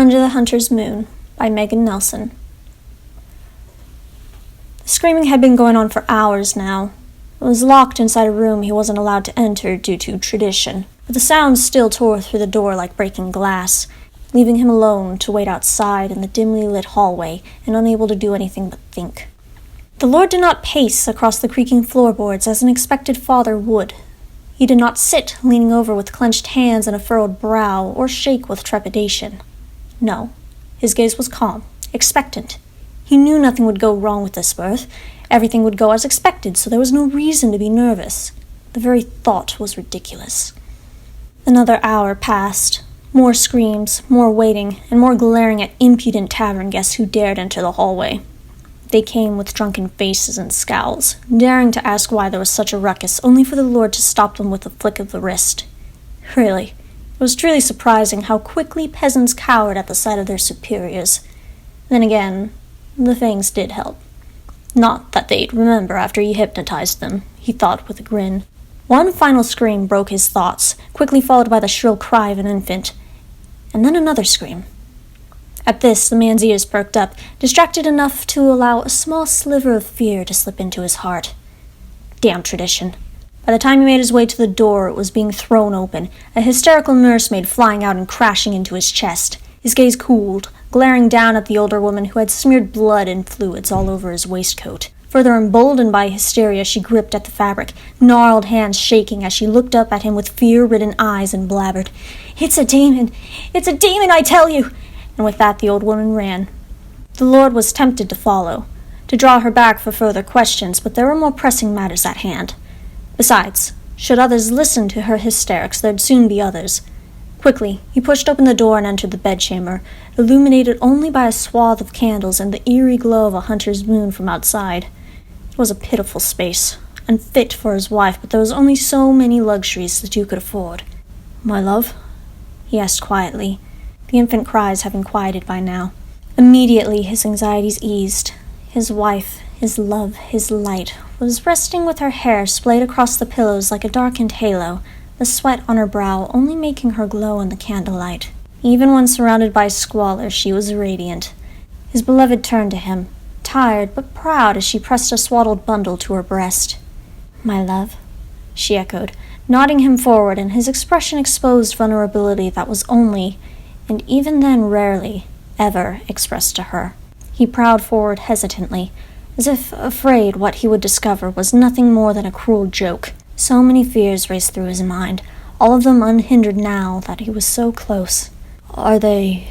Under the Hunter's Moon by Megan Nelson. The screaming had been going on for hours now. It was locked inside a room he wasn't allowed to enter due to tradition, but the sounds still tore through the door like breaking glass, leaving him alone to wait outside in the dimly lit hallway and unable to do anything but think. The Lord did not pace across the creaking floorboards as an expected father would. He did not sit leaning over with clenched hands and a furrowed brow, or shake with trepidation. No, his gaze was calm, expectant. He knew nothing would go wrong with this birth. Everything would go as expected, so there was no reason to be nervous. The very thought was ridiculous. Another hour passed. More screams, more waiting, and more glaring at impudent tavern guests who dared enter the hallway. They came with drunken faces and scowls, daring to ask why there was such a ruckus, only for the Lord to stop them with a flick of the wrist. Really, it was truly surprising how quickly peasants cowered at the sight of their superiors. Then again, the fangs did help. Not that they'd remember after he hypnotized them, he thought with a grin. One final scream broke his thoughts, quickly followed by the shrill cry of an infant. And then another scream. At this, the man's ears perked up, distracted enough to allow a small sliver of fear to slip into his heart. Damn tradition. By the time he made his way to the door, it was being thrown open, a hysterical nursemaid flying out and crashing into his chest. His gaze cooled, glaring down at the older woman who had smeared blood and fluids all over his waistcoat. Further emboldened by hysteria, she gripped at the fabric, gnarled hands shaking as she looked up at him with fear-ridden eyes and blabbered, "It's a demon! It's a demon, I tell you!" And with that the old woman ran. The Lord was tempted to follow, to draw her back for further questions, but there were more pressing matters at hand. Besides, should others listen to her hysterics, there'd soon be others. Quickly, he pushed open the door and entered the bedchamber, illuminated only by a swath of candles and the eerie glow of a hunter's moon from outside. It was a pitiful space, unfit for his wife, but there was only so many luxuries the two could afford. "My love?" he asked quietly, the infant cries having quieted by now. Immediately his anxieties eased. His wife, his love, his light, was resting with her hair splayed across the pillows like a darkened halo, the sweat on her brow only making her glow in the candlelight. Even when surrounded by squalor, she was radiant. His beloved turned to him, tired but proud as she pressed a swaddled bundle to her breast. "My love," she echoed, nodding him forward, and his expression exposed vulnerability that was only, and even then rarely, ever expressed to her. He prowled forward hesitantly, as if afraid what he would discover was nothing more than a cruel joke. So many fears raced through his mind, all of them unhindered now that he was so close. "Are they—"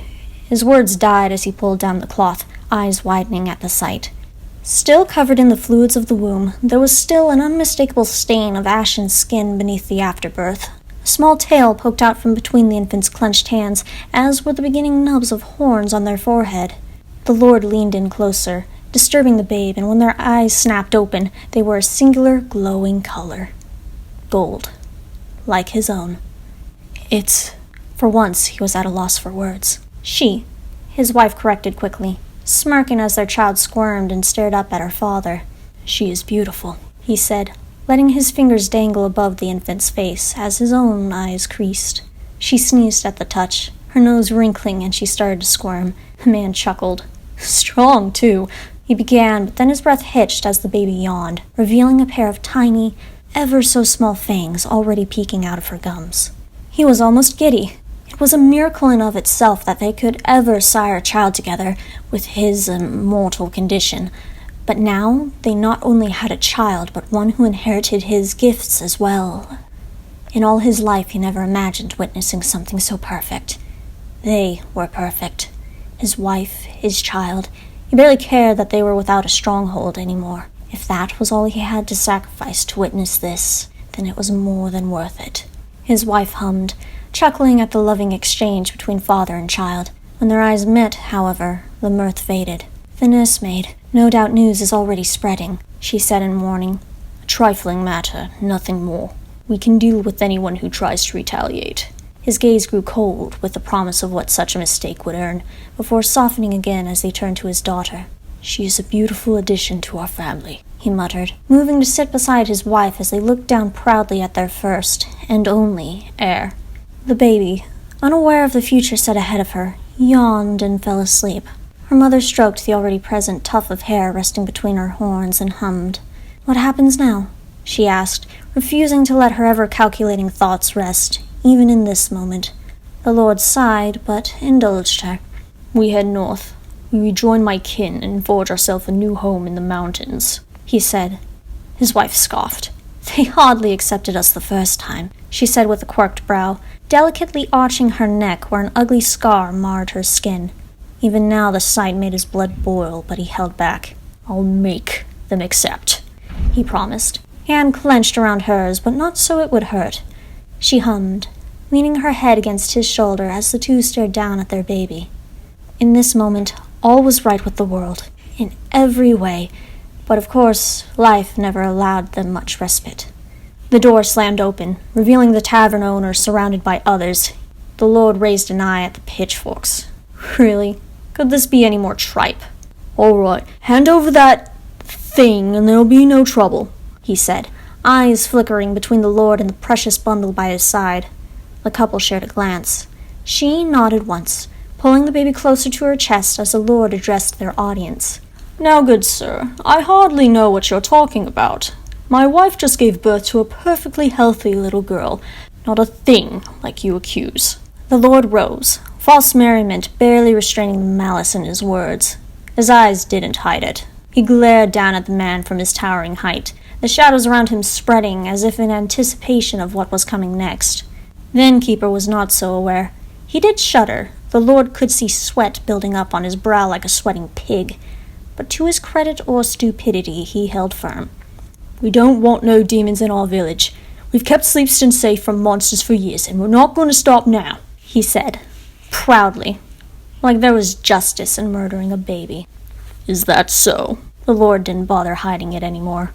His words died as he pulled down the cloth, eyes widening at the sight. Still covered in the fluids of the womb, there was still an unmistakable stain of ashen skin beneath the afterbirth. A small tail poked out from between the infant's clenched hands, as were the beginning nubs of horns on their forehead. The Lord leaned in closer, disturbing the babe, and when their eyes snapped open, they were a singular glowing color. Gold. Like his own. "It's—" For once, he was at a loss for words. "She," his wife corrected quickly, smirking as their child squirmed and stared up at her father. "She is beautiful," he said, letting his fingers dangle above the infant's face as his own eyes creased. She sneezed at the touch, her nose wrinkling, and she started to squirm. The man chuckled. "Strong, too," he began, but then his breath hitched as the baby yawned, revealing a pair of tiny, ever-so-small fangs already peeking out of her gums. He was almost giddy. It was a miracle in of itself that they could ever sire a child together with his mortal condition. But now they not only had a child, but one who inherited his gifts as well. In all his life he never imagined witnessing something so perfect. They were perfect. His wife, his child. He barely cared that they were without a stronghold anymore. If that was all he had to sacrifice to witness this, then it was more than worth it. His wife hummed, chuckling at the loving exchange between father and child. When their eyes met, however, the mirth faded. "The nursemaid, no doubt news is already spreading," she said in warning. "A trifling matter, nothing more. We can deal with anyone who tries to retaliate." His gaze grew cold with the promise of what such a mistake would earn, before softening again as they turned to his daughter. "She is a beautiful addition to our family," he muttered, moving to sit beside his wife as they looked down proudly at their first, and only, heir. The baby, unaware of the future set ahead of her, yawned, and fell asleep. Her mother stroked the already present tuft of hair resting between her horns and hummed. "What happens now?" she asked, refusing to let her ever-calculating thoughts rest, even in this moment. The Lord sighed, but indulged her. "We head north. We rejoin my kin and forge ourselves a new home in the mountains," he said. His wife scoffed. "They hardly accepted us the first time," she said with a quirked brow, delicately arching her neck where an ugly scar marred her skin. Even now the sight made his blood boil, but he held back. "I'll make them accept," he promised, hand clenched around hers, but not so it would hurt. She hummed, leaning her head against his shoulder as the two stared down at their baby. In this moment, all was right with the world, in every way, but of course, life never allowed them much respite. The door slammed open, revealing the tavern owner surrounded by others. The Lord raised an eye at the pitchforks. Really? Could this be any more tripe? "All right, hand over that thing and there'll be no trouble," he said, eyes flickering between the Lord and the precious bundle by his side. The couple shared a glance. She nodded once, pulling the baby closer to her chest as the Lord addressed their audience. "Now, good sir, I hardly know what you're talking about. My wife just gave birth to a perfectly healthy little girl, not a thing like you accuse." The Lord rose, false merriment barely restraining the malice in his words. His eyes didn't hide it. He glared down at the man from his towering height, the shadows around him spreading as if in anticipation of what was coming next. The innkeeper was not so aware. He did shudder. The Lord could see sweat building up on his brow like a sweating pig. But to his credit or stupidity, he held firm. "We don't want no demons in our village. We've kept Sleepston safe from monsters for years, and we're not going to stop now," he said, proudly, like there was justice in murdering a baby. "Is that so?" The Lord didn't bother hiding it anymore.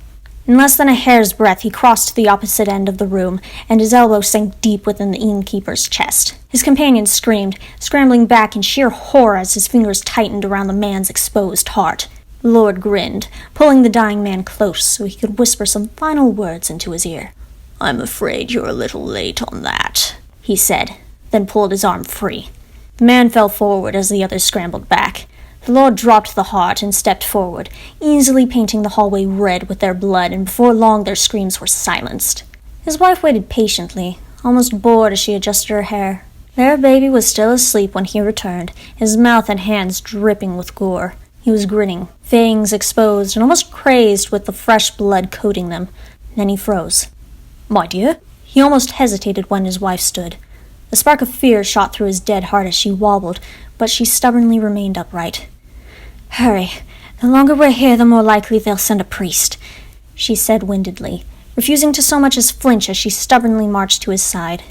In less than a hair's breadth, he crossed to the opposite end of the room, and his elbow sank deep within the innkeeper's chest. His companion screamed, scrambling back in sheer horror as his fingers tightened around the man's exposed heart. The Lord grinned, pulling the dying man close so he could whisper some final words into his ear. "I'm afraid you're a little late on that," he said, then pulled his arm free. The man fell forward as the others scrambled back. The Lord dropped the heart and stepped forward, easily painting the hallway red with their blood, and before long their screams were silenced. His wife waited patiently, almost bored as she adjusted her hair. Their baby was still asleep when he returned, his mouth and hands dripping with gore. He was grinning, fangs exposed and almost crazed with the fresh blood coating them. Then he froze. "My dear?" He almost hesitated when his wife stood. A spark of fear shot through his dead heart as she wobbled, but she stubbornly remained upright. "Hurry. The longer we're here, the more likely they'll send a priest," she said windedly, refusing to so much as flinch as she stubbornly marched to his side.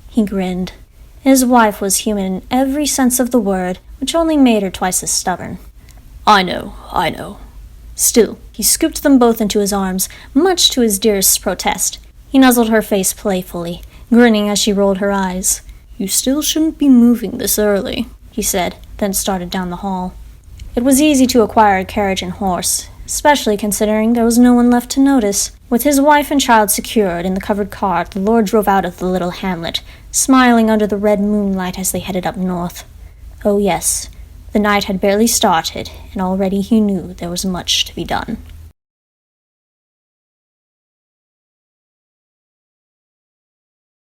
He grinned. His wife was human in every sense of the word, which only made her twice as stubborn. I know. Still, he scooped them both into his arms, much to his dearest's protest. He nuzzled her face playfully, grinning as she rolled her eyes. "You still shouldn't be moving this early," he said, then started down the hall. It was easy to acquire a carriage and horse, especially considering there was no one left to notice. With his wife and child secured in the covered cart, the Lord drove out of the little hamlet, smiling under the red moonlight as they headed up north. Oh yes, the night had barely started, and already he knew there was much to be done.